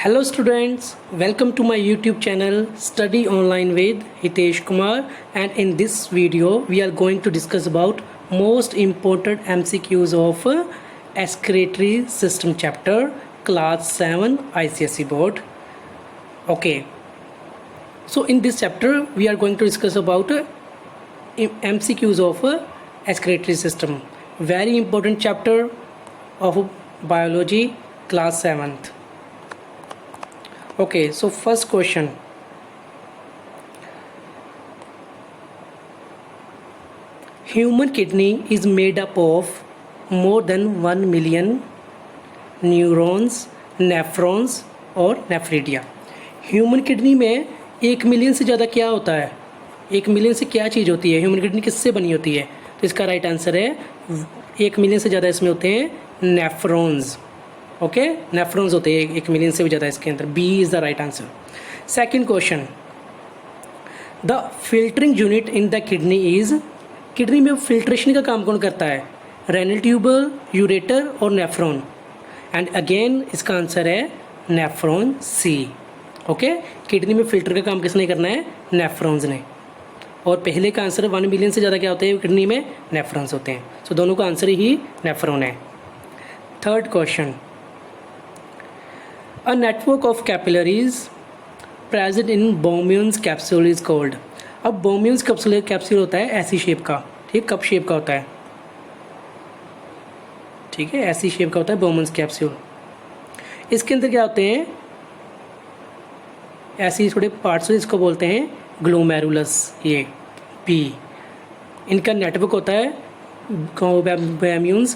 Hello students, welcome to my YouTube channel Study Online with Hitesh Kumar, and in this video we are going to discuss about most important MCQs of Excretory System chapter class 7 ICSE board. Okay, so in this chapter we are going to discuss about MCQs of excretory system, very important chapter of biology class 7th. Okay, so first question. Human kidney is made up of more than 1 million neurons, nephrons और nephridia. Human kidney में 1 million से ज़्यादा क्या होता है? 1 million से क्या चीज़ होती है? ह्यूमन किडनी किससे बनी होती है? तो इसका राइट आंसर है 1 मिलियन से ज़्यादा इसमें होते हैं नेफ्रॉन्स. ओके, नेफ्रॉन्स होते हैं 1 मिलियन से भी ज़्यादा इसके अंदर. B is the right answer. Second question. The filtering unit in the kidney is, kidney में फिल्ट्रेशन का काम कौन करता है? रेनल ट्यूबल, यूरेटर और नेफ्रॉन. एंड अगेन इसका आंसर है नेफ्रॉन सी. ओके, किडनी में फिल्टर का काम किसने करना है? नेफ्रॉन्स ने. और पहले का आंसर 1 मिलियन से ज़्यादा क्या होते हैं किडनी में? नेफ्रॉन्स होते हैं. सो दोनों का आंसर ही नेफ्रॉन है. Third question. A network of capillaries present in Bowman's capsule is called. अब Bowman's कैप्सूल होता है ऐसी शेप का, ठीक, कप शेप का होता है, ठीक है, ऐसी शेप का होता है Bowman's कैप्सूल. इसके अंदर क्या होते हैं? ऐसे थोड़े पार्ट्स, इसको बोलते हैं ग्लोमेरुलस. ये पी इनका नेटवर्क होता है Bowman's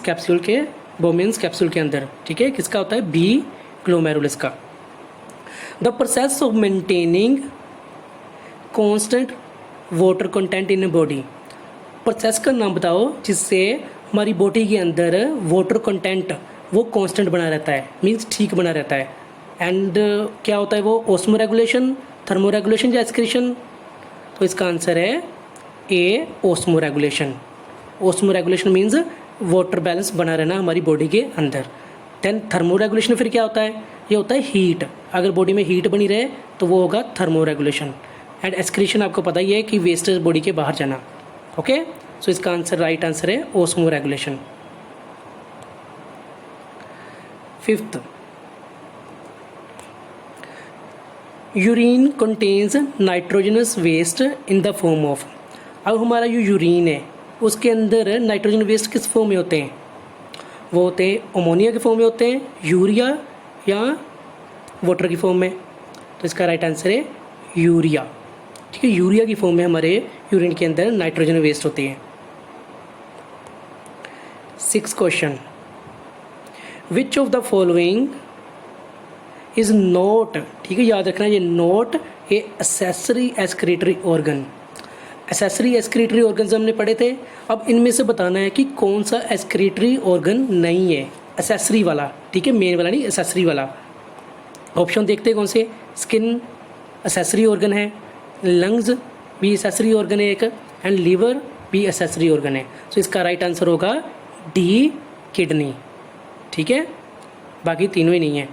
कैप्सूल के अंदर, ठीक है. किसका होता है? बी ग्लोमेरुलस का. The process of maintaining constant water content in body. Process का नाम बताओ जिससे हमारी बॉडी के अंदर वाटर कंटेंट वो कांस्टेंट बना रहता है, मीन्स ठीक बना रहता है. एंड क्या होता है वो? ऑस्मो रेगुलेशन, थर्मो रेगुलेशन या एक्सक्रीशन. तो इसका आंसर है A, osmoregulation. Osmoregulation means water balance बना रहना हमारी बॉडी के अंदर. देन थर्मो रेगुलेशन फिर क्या होता है? ये होता है हीट. अगर बॉडी में हीट बनी रहे तो वो होगा थर्मो रेगुलेशन. एंड एक्सक्रीशन आपको पता ही है कि वेस्टेज बॉडी के बाहर जाना. ओके, सो इसका आंसर, राइट आंसर है osmoregulation. Fifth, urine contains nitrogenous waste in the form of. अब हमारा जो यूरिन है उसके अंदर नाइट्रोजन वेस्ट किस फॉर्म में होते हैं? वो होते हैं अमोनिया के फॉर्म में होते हैं, यूरिया या वाटर की फॉर्म में. तो इसका राइट आंसर है यूरिया, ठीक है. यूरिया की फॉर्म में हमारे यूरिन के अंदर नाइट्रोजन वेस्ट होती है. 6th question. Which of the following is not, ठीक है, याद रखना ये not a accessory excretory organ. Accessory excretory organ हमने पढ़े थे. अब इनमें से बताना है कि कौन सा एक्सक्रीटरी ऑर्गन नहीं है. एक्सेसरी वाला, ठीक है, मेन वाला नहीं, एक्सेसरी वाला. ऑप्शन देखते हैं कौन से. स्किन एक्सेसरी ऑर्गन है, लंग्स भी एक्सेसरी ऑर्गन है एक, एंड लीवर भी एक्सेसरी ऑर्गन है. सो इसका राइट आंसर होगा डी, किडनी, ठीक है. बाकी तीनों ही नहीं है.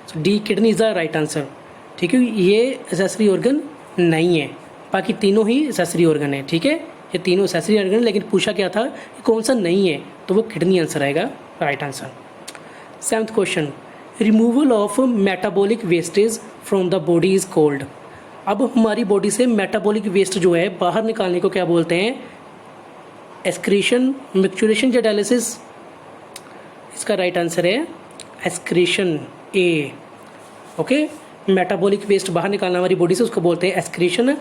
So D, kidney is the right answer, ठीक है. ये एक्सेसरी ऑर्गन नहीं है, बाकी तीनों ही एक्सेसरी ऑर्गन है, ठीक है. ये तीनों एक्सेसरी ऑर्गन है, लेकिन पूछा क्या था कि कौन सा नहीं है, तो वो किडनी आंसर आएगा, right answer. 7th question. Removal of metabolic wastage from the body is called. अब हमारी बॉडी से मेटाबॉलिक वेस्ट जो है बाहर निकालने को क्या बोलते हैं? एक्सक्रीशन, मिक्चुरेशन या डायलिसिस. इसका राइट आंसर है एक्सक्रीशन, ए. ओके, मेटाबॉलिक वेस्ट बाहर निकालना हमारी बॉडी से उसको बोलते हैं एक्सक्रीशन.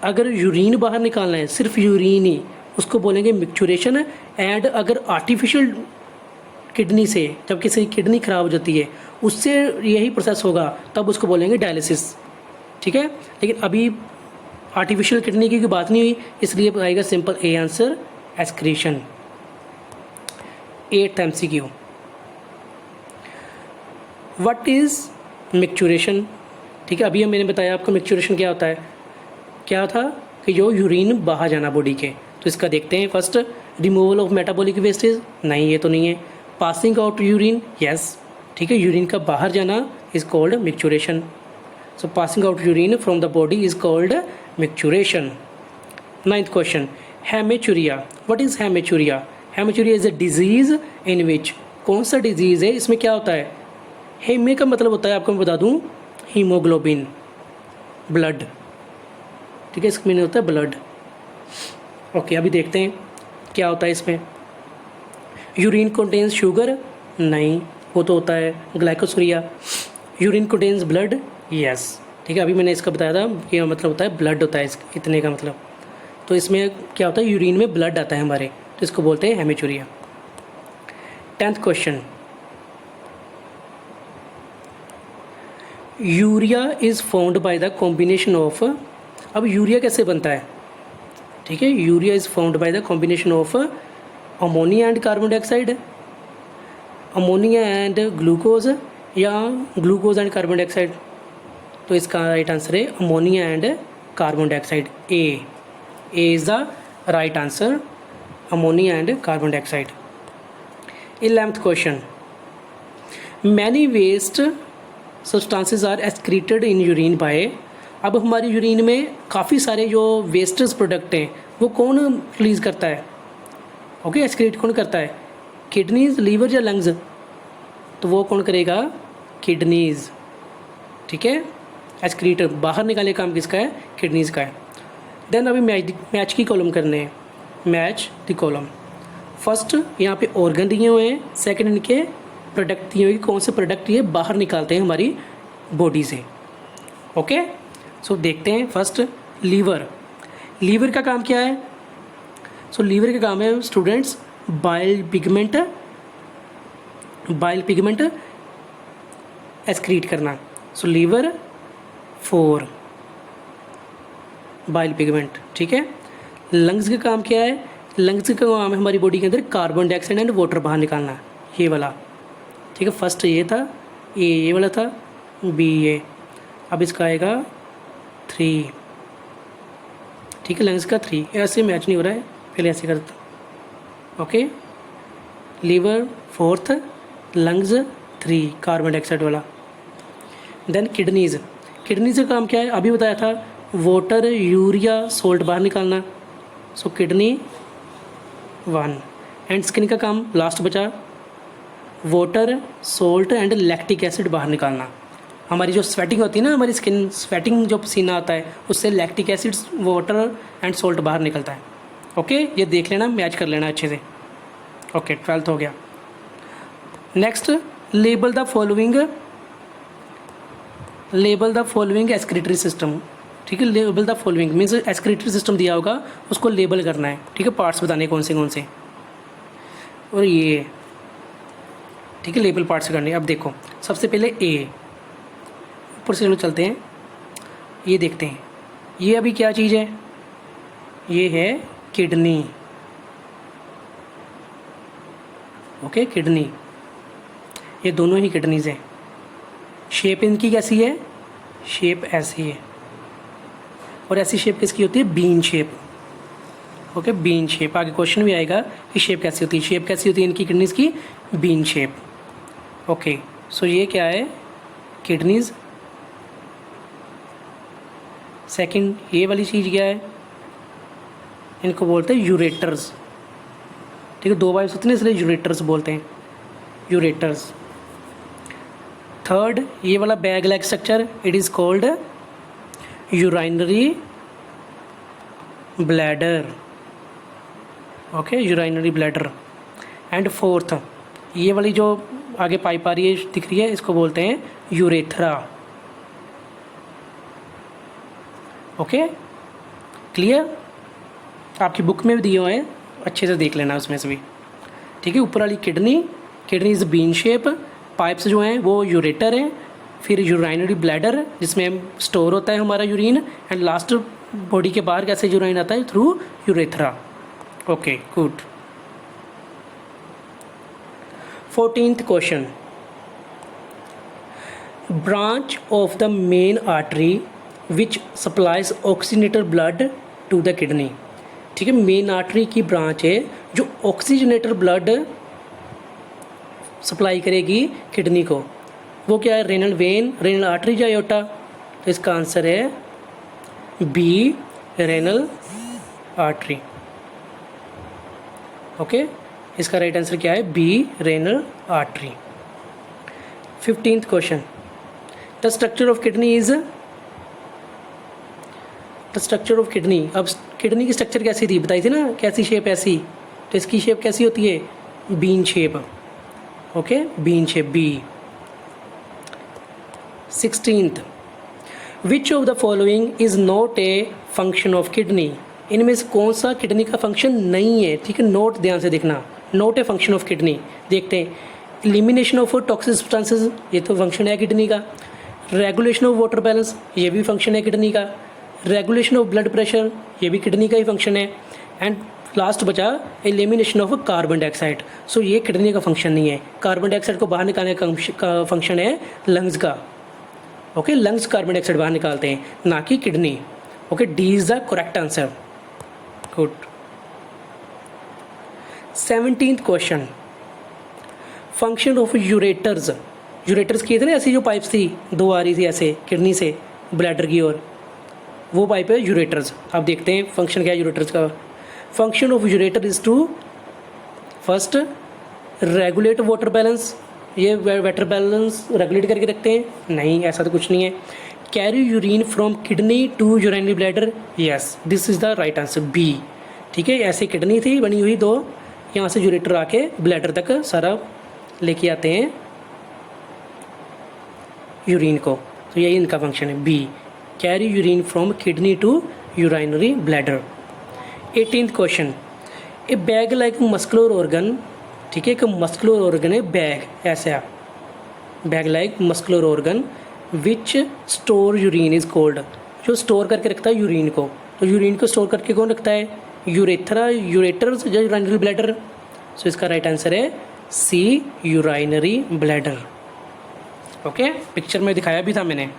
अगर यूरिन बाहर निकालना है, सिर्फ यूरिन ही, उसको बोलेंगे मिक्चुरेशन. एंड अगर आर्टिफिशियल किडनी से, जब किसी की किडनी ख़राब हो जाती है उससे यही प्रोसेस होगा, तब उसको बोलेंगे डायलिसिस, ठीक है. लेकिन अभी आर्टिफिशियल किडनी की बात नहीं हुई, इसलिए आएगा simple A answer, excretion. 8th MCQ. What is micturition, ठीक है. अभी मैंने बताया आपको मिक्चुरेशन क्या होता है. क्या था कि जो यूरिन बाहर जाना बॉडी के. तो इसका देखते हैं. First, removal of metabolic wastage, नहीं, ये तो नहीं है. पासिंग आउट यूरिन, यस, ठीक है, यूरिन का बाहर जाना is called micturition. So passing out urine from the body is called micturiation. Ninth question, hematuria. What is hematuria? Hematuria is a disease in which, कौन सा डिजीज़ है, इसमें क्या होता है, हेमे का मतलब होता है, आपको मैं बता दूं, हीमोग्लोबिन, ब्लड, ठीक है, इसका मीनिंग होता है ब्लड. ओके, अभी देखते हैं क्या होता है इसमें. यूरिन कंटेन्स शुगर, नहीं, वो तो होता है glycosuria. Urine contains blood, yes, ठीक है, अभी मैंने इसका बताया था कि मतलब होता है ब्लड होता है इतने का मतलब. तो इसमें क्या होता है, यूरिन में ब्लड आता है हमारे, तो इसको बोलते हैं haematuria. 10th question, urea is found by the combination of. अब यूरिया कैसे बनता है, ठीक है, urea is found by the combination of ammonia and carbon dioxide, ammonia and glucose, या ग्लूकोज एंड कार्बन डाइऑक्साइड. तो इसका राइट आंसर है ammonia and carbon dioxide. A is the right answer, ammonia and carbon dioxide. 11th question, many waste substances are excreted in urine by. अब हमारी urine में काफ़ी सारे जो वेस्टेज प्रोडक्ट हैं वो कौन रिलीज़ करता है, ओके, एक्सक्रीट कौन करता है, किडनीज, लीवर या लंग्स. तो वो कौन करेगा, किडनीज, ठीक है, एक्सक्रीट बाहर निकाले काम किसका है, किडनीज का है. देन अभी मैच की कॉलम करने हैं, मैच द कॉलम. फर्स्ट यहाँ पे ऑर्गन दिए हुए हैं, सेकंड इनके प्रोडक्ट दिए हुए, कौन से प्रोडक्ट ये बाहर निकालते हैं हमारी बॉडी से. ओके, सो देखते हैं. First liver. लीवर का काम क्या है, सो लीवर का काम है स्टूडेंट्स बाइल पिगमेंट एक्सक्रीट करना. सो लीवर 4 बाइल पिगमेंट, ठीक है. लंग्स का काम क्या है, लंग्स का काम है हमारी बॉडी के अंदर कार्बन डाइऑक्साइड एंड वाटर बाहर निकालना, ये वाला, ठीक है. फर्स्ट ये था, ये वाला था, बी ये. अब इसका आएगा 3, ठीक है, लंग्स का 3. ऐसे मैच नहीं हो रहा है, पहले ऐसे करता. Okay, liver 4th, lungs 3 carbon dioxide वाला. Then kidneys. किडनीज का काम क्या है, अभी बताया था, वाटर, यूरिया, सोल्ट बाहर निकालना. सो किडनी 1. एंड स्किन का काम लास्ट बचा, water, salt and lactic acid बाहर निकालना. हमारी जो स्वेटिंग होती है ना, हमारी स्किन स्वेटिंग, जो पसीना आता है उससे lactic acid, water and salt बाहर निकलता है. ओके, ये देख लेना, मैच कर लेना अच्छे से. ओके, 12th हो गया. Next, label the following excretory system, ठीक है. Label the following means excretory system दिया होगा, उसको लेबल करना है, ठीक है, पार्ट्स बताने कौन से, और ये, ठीक है, लेबल पार्ट्स करने. अब देखो, सबसे पहले ए, ऊपर से चलो चलते हैं, ये देखते हैं, ये अभी क्या चीज़ है, ये है किडनी. ओके, किडनी, ये दोनों ही किडनीज हैं. शेप इनकी कैसी है, शेप ऐसी है, और ऐसी शेप किसकी होती है, bean shape. Okay, bean shape. आगे क्वेश्चन भी आएगा कि शेप कैसी होती है, शेप कैसी होती है इनकी किडनीज की, बीन शेप. ओके, सो ये क्या है, किडनीज. सेकंड, ये वाली चीज़ क्या है, इनको बोलते हैं यूरेटर्स, ठीक है, 2 वाइब्स होती हैं इसलिए यूरेटर्स बोलते हैं, यूरेटर्स. थर्ड, ये वाला bag like structure, it is called urinary bladder. Okay, urinary bladder. And fourth, ये वाली जो आगे पाइप आ रही है, दिख रही है, इसको बोलते हैं यूरेथ्रा. Okay, clear. आपकी बुक में भी दिए हुए हैं, अच्छे से देख लेना उसमें से भी, ठीक है. ऊपर वाली kidney is bean shape, pipes जो हैं वो यूरेटर हैं, फिर यूराइनरी ब्लैडर जिसमें स्टोर होता है हमारा यूरिन, एंड लास्ट बॉडी के बाहर कैसे यूरिन आता है, through urethra. Okay, good. 14th question, branch of the main artery which supplies oxygenated blood to the kidney, ठीक है. मेन आर्टरी की ब्रांच है जो ऑक्सीजनेटेड ब्लड सप्लाई करेगी किडनी को. वो क्या है, रेनल वेन, रेनल आर्टरी या एयोर्टा? तो इसका आंसर है बी, रेनल आर्टरी। ओके, इसका राइट आंसर क्या है, B, renal artery. 15th question, the structure of kidney is, the structure of kidney, अब किडनी की स्ट्रक्चर कैसी थी बताई थी ना, कैसी शेप ऐसी, तो इसकी शेप कैसी होती है, bean shape. Okay, bean shape, B. 16th, which of the following is not a function of kidney, इनमें से कौन सा किडनी का फंक्शन नहीं है? ठीक है, नोट ध्यान से देखना, not a function of kidney. देखते हैं, एलिमिनेशन ऑफ टॉक्सिक सब्सटेंसेस, ये तो फंक्शन है किडनी का। रेगुलेशन ऑफ वाटर बैलेंस, ये भी फंक्शन है किडनी का। रेगुलेशन ऑफ ब्लड प्रेशर, ये भी किडनी का ही फंक्शन है। एंड लास्ट बचा एलिमिनेशन ऑफ कार्बन डाइऑक्साइड। सो ये किडनी का फंक्शन नहीं है। कार्बन डाइऑक्साइड को बाहर निकालने का फंक्शन है लंग्स का। ओके, लंग्स कार्बन डाइऑक्साइड बाहर निकालते हैं, ना कि kidney. Okay, D is the correct answer. Good. 17th question, function of ureters, ureters किए थे ना, ऐसी जो पाइप्स थी, दो आ रही थी ऐसे किडनी से ब्लैडर की ओर, वो पाइप है यूरेटर्स। अब देखते हैं फंक्शन क्या है यूरेटर्स का। Function of ureter is to, first regulate water balance, ये वाटर बैलेंस रेगुलेट करके रखते हैं, नहीं ऐसा तो कुछ नहीं है। Carry urine from kidney to urinary bladder, yes this is the right answer, B. ठीक है, ऐसे किडनी थी बनी हुई दो, यहाँ से यूरेटर आके ब्लैडर तक सारा लेके आते हैं यूरिन को, तो यही इनका फंक्शन है, B, carry urine from kidney to urinary bladder. 18th question, a bag like muscular organ, ठीक है, एक मस्कुलर ऑर्गन है बैग, ऐसा bag like muscular organ which store urine is called, जो स्टोर करके रखता है यूरिन को, तो यूरिन को स्टोर करके कौन रखता है, यूरेथ्रा, यूरेटर्स या यूरिनरी ब्लैडर? सो इसका राइट आंसर है सी, यूरिनरी ब्लैडर। ओके, पिक्चर में दिखाया भी था मैंने।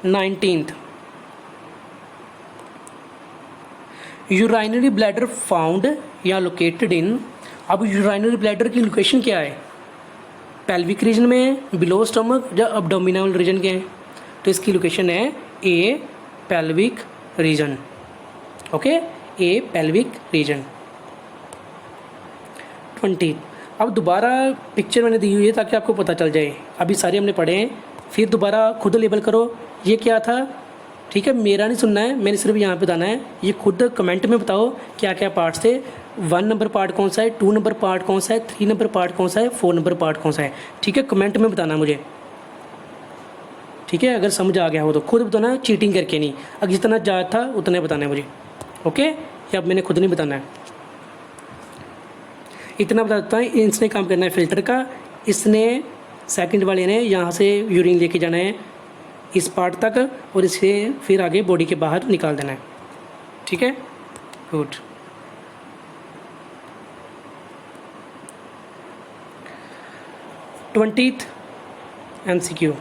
19th, यूरिनरी ब्लैडर फाउंड या लोकेटेड इन, अब यूरिनरी ब्लैडर की लोकेशन क्या है, पेल्विक रीजन में है, बिलो स्टमक या अब्डोमिनल रीजन के हैं? तो इसकी लोकेशन है ए, पेल्विक रीजन। ओके, ए, पेल्विक रीजन। 20, अब दोबारा पिक्चर मैंने दी हुई है ताकि आपको पता चल जाए, अभी सारे हमने पढ़े हैं, फिर दोबारा खुद लेबल करो ये क्या था। ठीक है, मेरा नहीं सुनना है, मैंने सिर्फ यहाँ पे बताना है, ये खुद कमेंट में बताओ क्या क्या पार्ट्स थे, 1 नंबर पार्ट कौन सा है, 2 नंबर पार्ट कौन सा है, 3 नंबर पार्ट कौन सा है, 4 नंबर पार्ट कौन सा है। ठीक है, कमेंट में बताना मुझे। ठीक है, अगर समझ आ गया हो तो खुद बताना, चीटिंग करके नहीं, अगर जितना याद था उतना बताना है मुझे। ओके, या अब मैंने खुद नहीं बताना है, इतना बता देता है। इसने काम करना है फिल्टर का, इसने सेकंड वाले ने यहाँ से यूरिन लेके जाना है इस पार्ट तक और इसे फिर आगे बॉडी के बाहर निकाल देना है। ठीक है, good. Twentieth MCQ,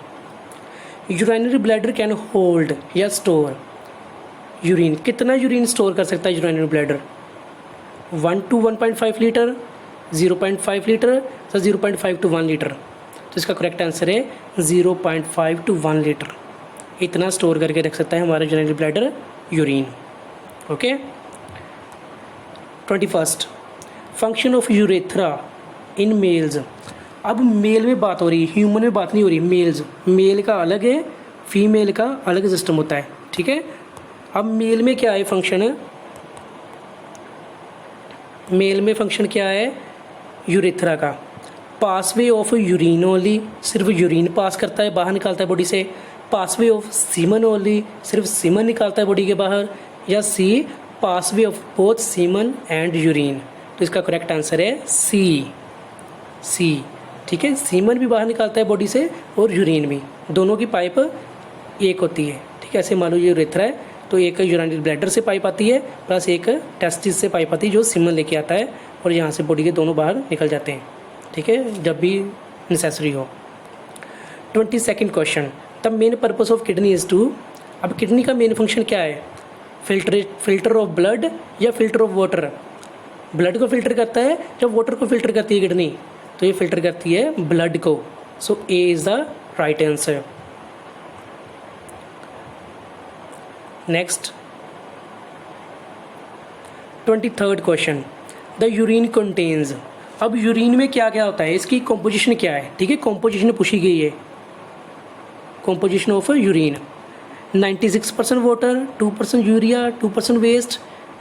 urinary bladder can hold या स्टोर यूरिन, कितना यूरिन स्टोर कर सकता है urinary bladder, 1 to 1.5 litre, 0.5 litre या 0.5 to 1 लीटर? तो इसका करेक्ट आंसर है 0.5 to 1 लीटर, इतना स्टोर करके रख सकता है हमारा urinary bladder urine. Okay. 21, function of urethra in males, अब मेल में बात हो रही है, ह्यूमन में बात नहीं हो रही, मेल्स, मेल का अलग है, फीमेल का अलग सिस्टम होता है। ठीक है, अब मेल में क्या है फंक्शन है, मेल में फंक्शन क्या है यूरेथ्रा का, पासवे ऑफ यूरिन ओनली, सिर्फ यूरिन पास करता है, बाहर निकालता है बॉडी से, पासवे ऑफ सीमन ओनली, सिर्फ सीमन निकालता है बॉडी के बाहर, या C passway of both semen and urine? तो इसका करेक्ट आंसर है सी, सी। ठीक है, सीमन भी बाहर निकालता है बॉडी से और यूरिन भी, दोनों की पाइप एक होती है। ठीक है, ऐसे मान लो ये यूरेथ्रा है तो एक यूरिनरी ब्लैडर से पाइप आती है प्लस एक टेस्टिस से पाइप आती है जो सीमन लेके आता है और यहाँ से बॉडी के दोनों बाहर निकल जाते हैं। ठीक है, जब भी नेसेसरी हो। 22nd question, the main purpose of kidney is to, अब किडनी का मेन फंक्शन क्या है, फिल्टर ऑफ ब्लड या फिल्टर ऑफ वाटर? ब्लड को फिल्टर करता है या वाटर को फिल्टर करती है किडनी? तो ये फिल्टर करती है ब्लड को, so A is the right answer. Next 23rd question, the urine contains. अब यूरिन में क्या क्या होता है, इसकी कॉम्पोजिशन क्या है, ठीक है, कॉम्पोजिशन पूछी गई है। Composition of urine 96% water, 2% urea, 2% waste,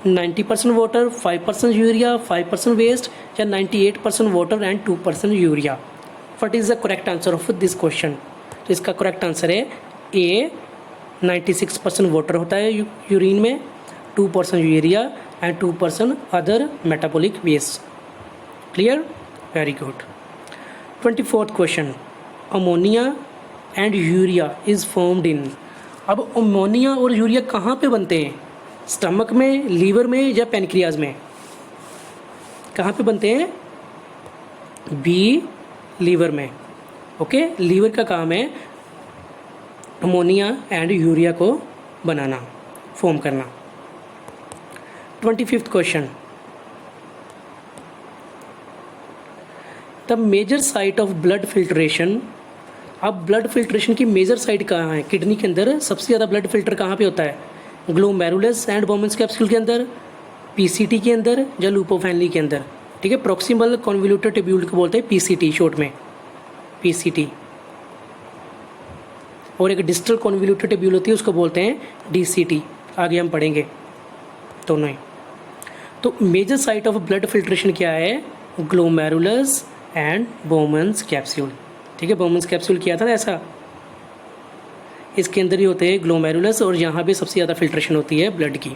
90% water, 5% urea, 5% waste, या 98% water and 2% urea. What is the correct answer of this question? तो इसका करेक्ट आंसर है ए, 96% वाटर होता है यूरिन में, 2% urea and 2% other metabolic waste. Clear? Very good. 24th question, ammonia and urea is formed in. अब ammonia और urea कहाँ पे बनते हैं? स्टमक में, लीवर में, या पैनक्रियाज में? कहाँ पे बनते हैं? बी, लीवर में। ओके, लीवर का काम है अमोनिया एंड यूरिया को बनाना, फॉर्म करना। 25th question, the major site of blood filtration. अब ब्लड फिल्ट्रेशन की मेजर साइट कहाँ है? किडनी के अंदर सबसे ज़्यादा ब्लड फिल्टर कहाँ पे होता है? ग्लोमेरुलस एंड बोमेंस कैप्सूल के अंदर, पीसीटी के अंदर, या लूप ऑफ हैनली के अंदर? ठीक है, प्रॉक्सिमल कॉन्वोल्यूटर ट्यूब्यूल को बोलते हैं पीसीटी, शॉर्ट में पीसीटी। और एक डिस्टल कॉन्वोल्यूटर ट्यूब्यूल होती है, उसको बोलते हैं डीसीटी। आगे हम पढ़ेंगे दोनों ही। तो major site of blood filtration क्या है? Glomerulus and Bowman's capsule. ठीक है, बोमेंस कैप्सूल किया था ना ऐसा, इसके अंदर ही होते हैं ग्लोमेरुलस, और यहाँ पे सबसे ज़्यादा फिल्ट्रेशन होती है ब्लड की।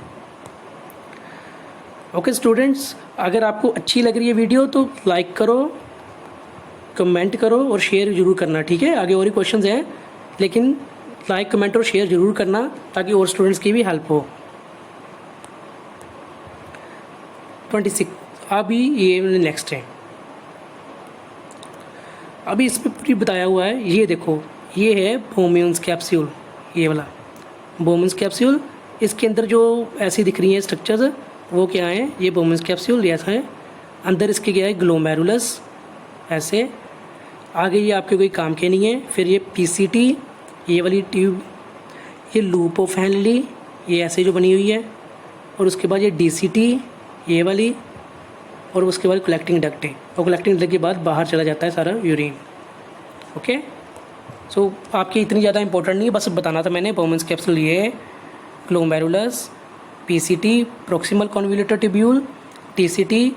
ओके स्टूडेंट्स, अगर आपको अच्छी लग रही है वीडियो तो लाइक करो, कमेंट करो और शेयर ज़रूर करना। ठीक है, आगे और ही क्वेश्चंस हैं, लेकिन लाइक, कमेंट और शेयर ज़रूर करना ताकि और स्टूडेंट्स की भी हेल्प हो। 26 अभी ये नेक्स्ट है। अभी इस पर पूरी बताया हुआ है, ये देखो, ये है बोमेंस कैप्सूल, ये वाला बोमेंस कैप्सूल। इसके अंदर जो ऐसी दिख रही हैं स्ट्रक्चर्स, वो क्या है? ये बोमेंस कैप्सूल ऐसा है। अंदर इसके क्या है? ग्लोमेरुलस, ऐसे। आगे ये आपके कोई काम के नहीं है। फिर ये पीसीटी, ये वाली ट्यूब, ये लूप ऑफ हैनली, ये ऐसे जो बनी हुई है, और उसके बाद ये डीसीटी, ये वाली, और उसके बाद कलेक्टिंग डक्ट है, और कलेक्टिंग डक्ट के बाद बाहर चला जाता है सारा यूरिन। ओके, सो आपकी इतनी ज़्यादा इंपॉर्टेंट नहीं है, बस बताना था मैंने। बोमेंस कैप्सूल ये है, glomerulus, PCT proximal convoluted tubule, TCT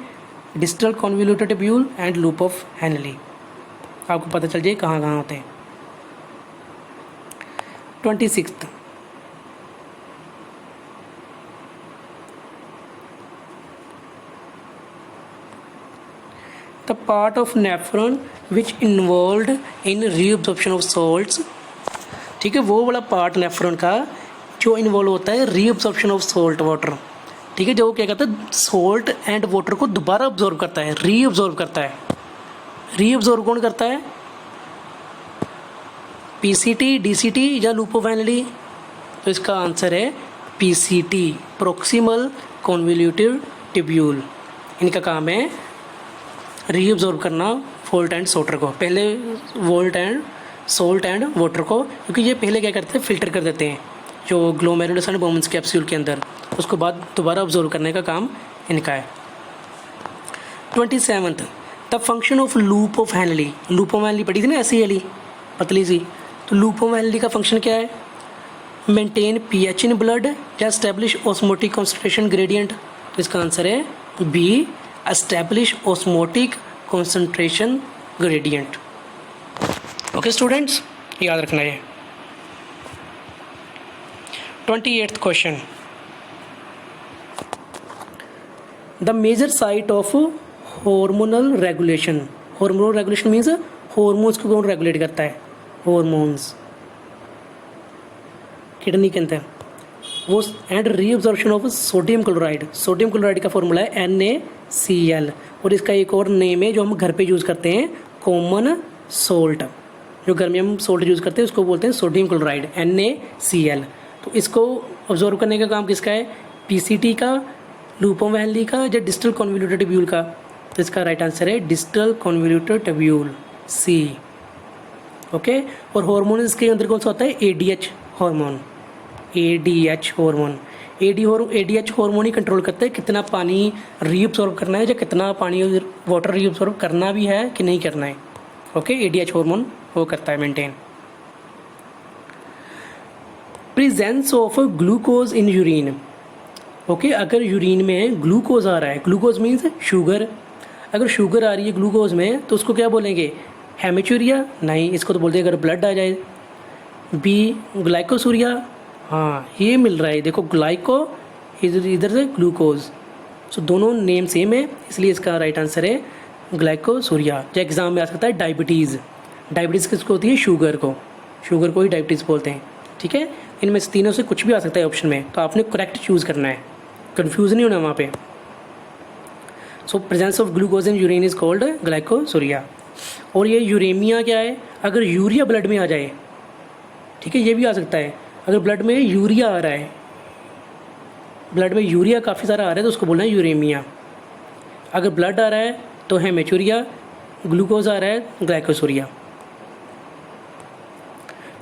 distal convoluted tubule and loop of Henle. आपको पता चल जाए कहाँ कहाँ होते हैं। 26 the part of nephron which involve in reabsorption of salts. ठीक है, वो वाला पार्ट नेफ्रॉन का जो इन्वॉल्व होता है रीअब्जॉर्प्शन ऑफ सॉल्ट वाटर। ठीक है, जो क्या कहता है सॉल्ट एंड वाटर को दोबारा अब्जॉर्व करता है, रीअब्जॉर्व करता है। रीअब्जॉर्व कौन करता है? पीसीटी, डीसीटी या लूप ऑफ हैनली? तो इसका आंसर है पीसीटी प्रॉक्सिमल कॉन्वोल्यूटिव ट्यूब्यूल। इनका काम है रीअब्जॉर्व करना वोल्ट एंड सोल्टर को, पहले volt and salt and water को, क्योंकि ये पहले क्या करते हैं? फिल्टर कर देते हैं जो ग्लोमेरुलस एंड बोमेंस कैप्सूल के अंदर, उसको बाद दोबारा ऑब्जर्व करने का काम इनका है। 27 the function of loop of Henle. Loop of Henle पढ़ी थी ना, ऐसी वाली पतली सी। तो लूप ऑफ हैनली का फंक्शन क्या है? मेंटेन पीएच इन ब्लड या एस्टेब्लिश ऑस्मोटिक कॉन्सेंट्रेशन ग्रेडियंट। तो इसका आंसर है B, establish osmotic concentration gradient. Okay students, याद रखना है। 28th question, the major site of hormonal regulation. Hormonal regulation means hormones को कौन रेगुलेट करता है? हार्मोन्स किडनी के अंदर वो। And reabsorption of sodium chloride. Sodium chloride का फॉर्मूला है NaCl, और इसका एक और नेम है जो हम घर पे यूज़ करते हैं, कॉमन सोल्ट। जो घर में हम सोल्ट यूज़ करते हैं उसको बोलते हैं सोडियम क्लोराइड, NaCl। तो इसको ऑब्जॉर्व करने का काम किसका है? पीसीटी का, लूप ऑफ हैनली का, या डिस्टल कॉन्वोल्यूटर ट्यूब्यूल का? तो इसका राइट आंसर है distal convoluted tubule, C. Okay. और हार्मोन इसके अंदर कौन सा होता है, ADH hormone, ADH hormone. ADH hormone ही कंट्रोल करता है कितना पानी रीअब्सॉर्ब करना है, या कितना पानी वाटर रीअब्सॉर्ब करना भी है कि नहीं करना है। ओके, ADH हार्मोन वो करता है maintain. Presence of glucose in urine. Okay, अगर यूरिन में ग्लूकोज आ रहा है, ग्लूकोज मीन्स शुगर, अगर शुगर आ रही है ग्लूकोज में तो उसको क्या बोलेंगे, हेमेचूरिया, नहीं इसको तो बोलते हैं अगर ब्लड आ जाए। बी ग्लाइकोसूरिया, हाँ ये मिल रहा है, देखो ग्लाइको इधर से ग्लूकोज, सो दोनों नेम सेम है, इसलिए इसका राइट आंसर है ग्लाइकोसूरिया। जो एग्जाम में आ सकता है डायबिटीज़, डायबिटीज़ किसको होती है, शुगर को ही डायबिटीज़ बोलते हैं। ठीक है, इनमें से तीनों से कुछ भी आ सकता है ऑप्शन में, तो आपने करेक्ट चूज़ करना है, कन्फ्यूज़ नहीं होना वहाँ पे। So presence of glucose in urine is called glycosuria. और ये यूरेमिया क्या है, अगर यूरिया ब्लड में आ जाए, ठीक है ये भी आ सकता है, अगर ब्लड में यूरिया आ रहा है, ब्लड में यूरिया काफ़ी सारा आ रहा है तो उसको बोलना है यूरेमिया। अगर ब्लड आ रहा है तो हेमेचूरिया, ग्लूकोज आ रहा है glycosuria.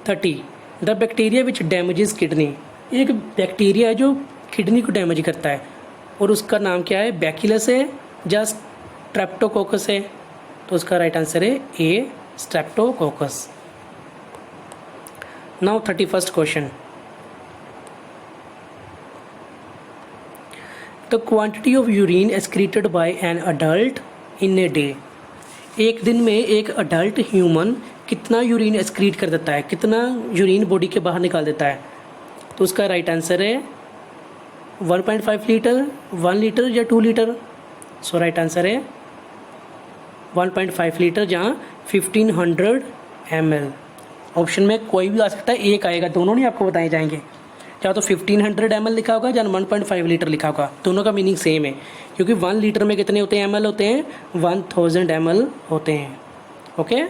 30 the bacteria which damages kidney, एक बैक्टीरिया है जो किडनी को डैमेज करता है, और उसका नाम क्या है, बैक्यूलस है या स्ट्रेप्टोकोकस है, तो उसका राइट आंसर है ए Streptococcus. Now 31st question, the quantity of urine excreted by an adult in a day. एक दिन में एक अडल्ट ह्यूमन कितना यूरिन एक्सक्रीट कर देता है, कितना यूरिन बॉडी के बाहर निकाल देता है, तो उसका राइट आंसर है 1.5 लीटर, 1 लीटर या 2 लीटर। सो राइट आंसर है 1.5 लीटर, जहाँ 1500 ml। ऑप्शन में कोई भी आ सकता है, एक आएगा, दोनों नहीं आपको बताए जाएंगे, या तो 1500 ml लिखा होगा या 1.5 लीटर लिखा होगा, दोनों का मीनिंग सेम है, क्योंकि 1 लीटर में कितने होते हैं, ml होते हैं 1000 ml होते हैं। Okay,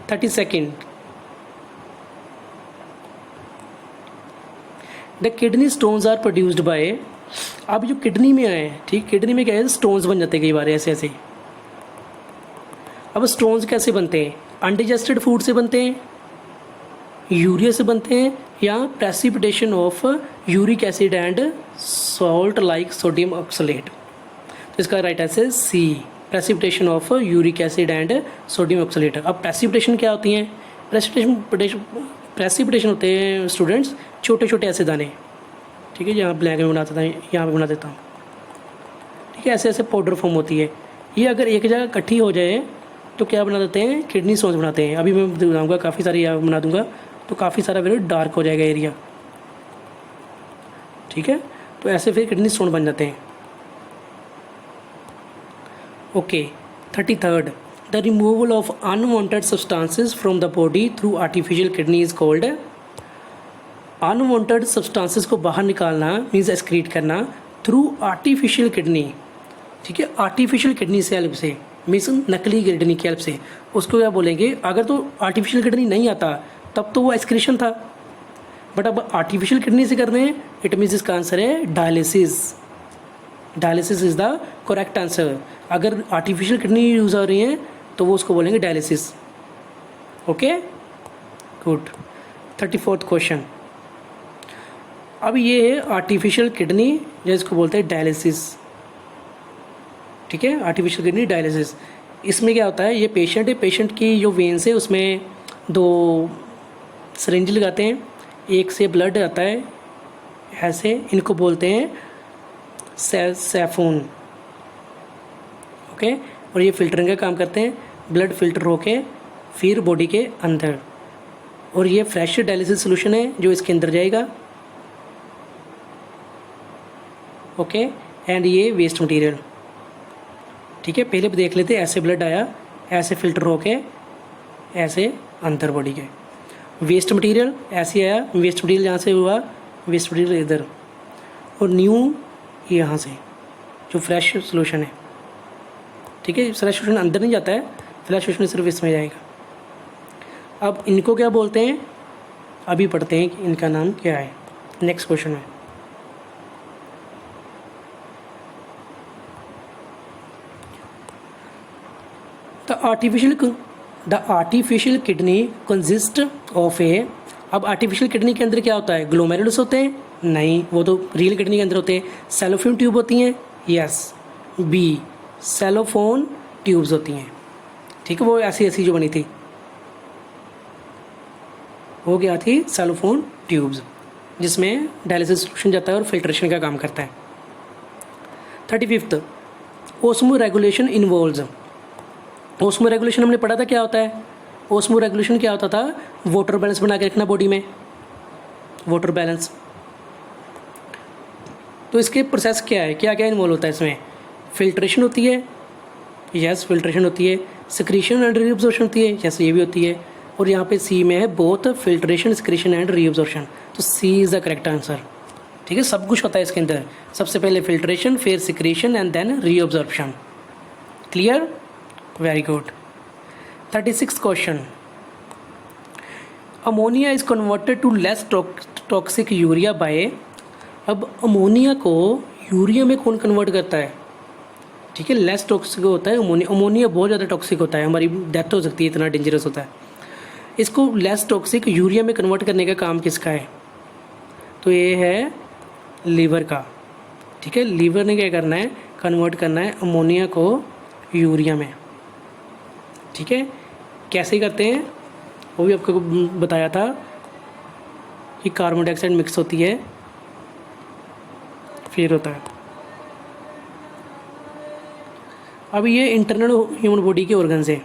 32nd, the kidney stones are produced by. अब जो किडनी में आए, ठीक, किडनी में क्या है, स्टोन्स बन जाते हैं कई बार ऐसे ऐसे। अब स्टोन्स कैसे बनते हैं, अनडिजेस्टेड फूड से बनते हैं, यूरिया से बनते हैं, या precipitation of uric acid and salt like sodium oxalate. तो इसका right answer C, precipitation of uric acid and sodium oxalate. अब प्रेसिपिटेशन क्या होती हैं, प्रेसिपिटेशन होते हैं स्टूडेंट्स छोटे छोटे ऐसे दाने, ठीक है, यहाँ ब्लैक में बनाता था, यहाँ पे बना देता हूँ, ठीक है, ऐसे ऐसे पाउडर फॉर्म होती है, ये अगर एक जगह इकट्ठी हो जाए तो क्या बना देते हैं, किडनी स्टोन्स बनाते हैं। अभी मैं बताऊँगा, काफ़ी सारी यहाँ बना दूँगा तो काफ़ी सारा फिर डार्क हो जाएगा एरिया, ठीक है, तो ऐसे फिर किडनी स्टोन बन जाते हैं। Okay, 33rd, the removal of unwanted substances from the body through artificial kidney is called. Unwanted substances को बाहर निकालना मीन्स एक्सक्रीट करना थ्रू आर्टिफिशियल किडनी, ठीक है, आर्टिफिशियल किडनी से हेल्प से, मीन्स नकली किडनी की हेल्प से, उसको क्या बोलेंगे। अगर तो आर्टिफिशियल किडनी नहीं आता तब तो वो एक्सक्रीशन था, बट अब आर्टिफिशियल किडनी से कर रहे हैं, इट मीन्स इसका आंसर है dialysis. Dialysis is the correct answer. अगर आर्टिफिशियल किडनी यूज़ हो रही है तो वो उसको बोलेंगे dialysis. Okay, good. 34th question, अब ये है आर्टिफिशियल किडनी जिसको बोलते हैं डायलिसिस, ठीक है, आर्टिफिशियल किडनी डायलिसिस। इसमें क्या होता है, ये पेशेंट है, पेशेंट की जो वेन्स है उसमें 2 सिरिंज लगाते हैं, एक से ब्लड आता है ऐसे, इनको बोलते हैं सैफून। ओके, और ये फिल्टरिंग का काम करते हैं, ब्लड फिल्टर होके फिर बॉडी के अंदर, और ये फ्रेश डायलिसिस सोल्यूशन है जो इसके अंदर जाएगा। ओके, एंड ये वेस्ट मटेरियल, ठीक है, पहले देख लेते हैं, ऐसे ब्लड आया, ऐसे फिल्टर होके ऐसे अंदर बॉडी के, वेस्ट मटेरियल ऐसे आया, वेस्ट मटेरियल जहाँ से हुआ, वेस्ट मटेरियल इधर, और न्यू यहाँ से जो फ्रेश सोल्यूशन है, ठीक है, फ्रेश सोल्यूशन अंदर नहीं जाता है, फ्रेश सोल्यूशन सिर्फ इसमें जाएगा। अब इनको क्या बोलते हैं, अभी पढ़ते हैं कि इनका नाम क्या है, नेक्स्ट क्वेश्चन में। The artificial the artificial kidney consist of A, अब आर्टिफिशियल किडनी के अंदर क्या होता है, ग्लोमेरुलस होते हैं, नहीं, वो तो रियल किडनी के अंदर होते हैं। सेलोफिन ट्यूब होती हैं, यस, बी सेलोफोन ट्यूब्स होती हैं, ठीक है, वो ऐसी ऐसी जो बनी थी वो क्या थी, सेलोफोन ट्यूब्स, जिसमें डायलिसिस सोल्यूशन जाता है और फिल्ट्रेशन का काम करता है। 35th, osmo regulation involves, osmo regulation हमने पढ़ा था क्या होता है, ओस्मो रेगुलेशन क्या होता था, वाटर बैलेंस बना के रखना बॉडी में, वाटर बैलेंस। तो इसके प्रोसेस क्या है, क्या क्या इन्वॉल्व होता है इसमें, फिल्ट्रेशन होती है, यस फिल्ट्रेशन होती है, सिक्रीशन एंड रीअब्जॉर्प्शन होती है, यस ये भी होती है, और यहाँ पे सी में है both filtration secretion and reabsorption, तो सी इज़ द करेक्ट आंसर, ठीक है, सब कुछ होता है इसके अंदर, सबसे पहले फिल्ट्रेशन, फिर secretion and then reabsorption. Clear, very good. 36th question, ammonia is converted to less toxic urea by, अब अमोनिया को यूरिया में कौन कन्वर्ट करता है, ठीक है, लेस टॉक्सिक होता है अमोनिया, अमोनिया बहुत ज़्यादा टॉक्सिक होता है, हमारी डेथ हो सकती है, इतना डेंजरस होता है, इसको लेस टॉक्सिक यूरिया में कन्वर्ट करने का काम किसका है, तो ये है लीवर का, ठीक है, लीवर ने क्या करना है, कन्वर्ट करना है अमोनिया को यूरिया में, ठीक है, कैसे करते हैं वो भी आपको बताया था कि कार्बन डाइऑक्साइड मिक्स होती है फिर होता है। अब ये इंटरनल ह्यूमन बॉडी के ऑर्गन्स है,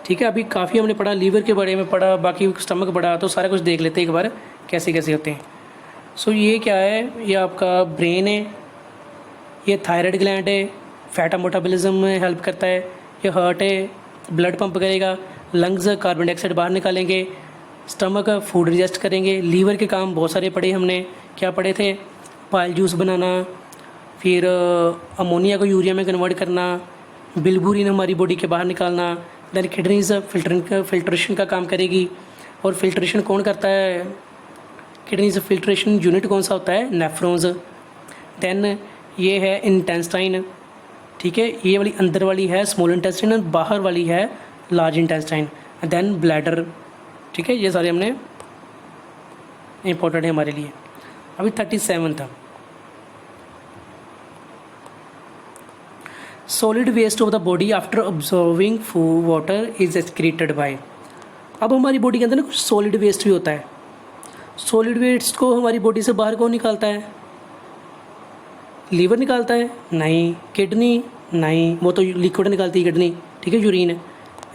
ठीक है, अभी काफ़ी हमने पढ़ा, लीवर के बारे में पढ़ा, बाकी स्टमक पढ़ा, तो सारा कुछ देख लेते हैं एक बार कैसे कैसे होते हैं। सो ये क्या है, ये आपका ब्रेन है, ये थायराइड ग्लैंड है, फैट मेटाबॉलिज्म में हेल्प करता है, ये हार्ट है, ब्लड पंप करेगा, लंग्स कार्बन डाइऑक्साइड बाहर निकालेंगे, स्टमक फूड डाइजेस्ट करेंगे, लीवर के काम बहुत सारे पढ़े हमने, क्या पढ़े थे, पाइल जूस बनाना, फिर अमोनिया को यूरिया में कन्वर्ट करना, बिलबुरिन हमारी बॉडी के बाहर निकालना, देन किडनीज फिल्ट्रेशन का काम करेगी, और फिल्ट्रेशन कौन करता है, किडनीज फिल्ट्रेशन यूनिट कौन सा होता है, नेफ्रॉन्स। देन ये है इंटेस्टाइन, ठीक है, ये वाली अंदर वाली है स्मॉल इंटेस्टाइन और बाहर वाली है लार्ज इंटेस्टाइन, देन ब्लैडर, ठीक है, ये सारे हमने इंपॉर्टेंट है हमारे लिए। अभी 37 था, solid waste of the body after absorbing water is excreted by, अब हमारी बॉडी के अंदर ना कुछ सॉलिड वेस्ट भी होता है, सॉलिड वेस्ट को हमारी बॉडी से बाहर कौन निकालता है, लीवर निकालता है, नहीं, किडनी नहीं, वो तो लिक्विड निकालती है किडनी, ठीक है, यूरिन,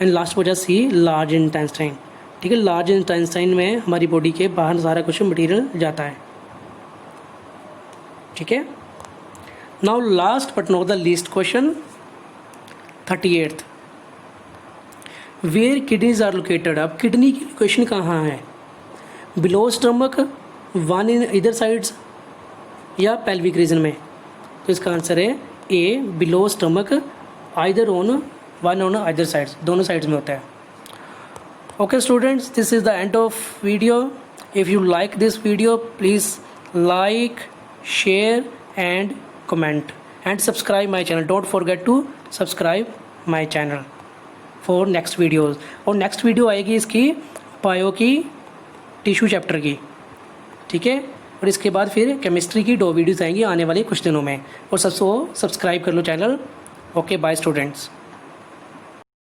एंड लास्ट वजह सी लार्ज इंटेस्टाइन, ठीक है, लार्ज इंटेस्टाइन में हमारी बॉडी के बाहर सारा कुछ मटेरियल जाता है, ठीक है। Now last but not the least question 38th, where kidneys are located, अब किडनी की लोकेशन कहाँ है, बिलो स्टमक, वन इन इधर साइड्स, या पेल्विक रीजन में, तो इसका आंसर है A below stomach, either on one on either sides, दोनों साइड्स में होता है। Okay students, this is the end of video. If you like this video please like, share and comment and subscribe my channel, don't forget to subscribe my channel for next videos, और next video आएगी इसकी bio की tissue chapter की, ठीक है, और इसके बाद फिर केमिस्ट्री की 2 वीडियोज़ आएंगी आने वाले कुछ दिनों में, और सबको सब्सक्राइब कर लो चैनल। Okay bye students.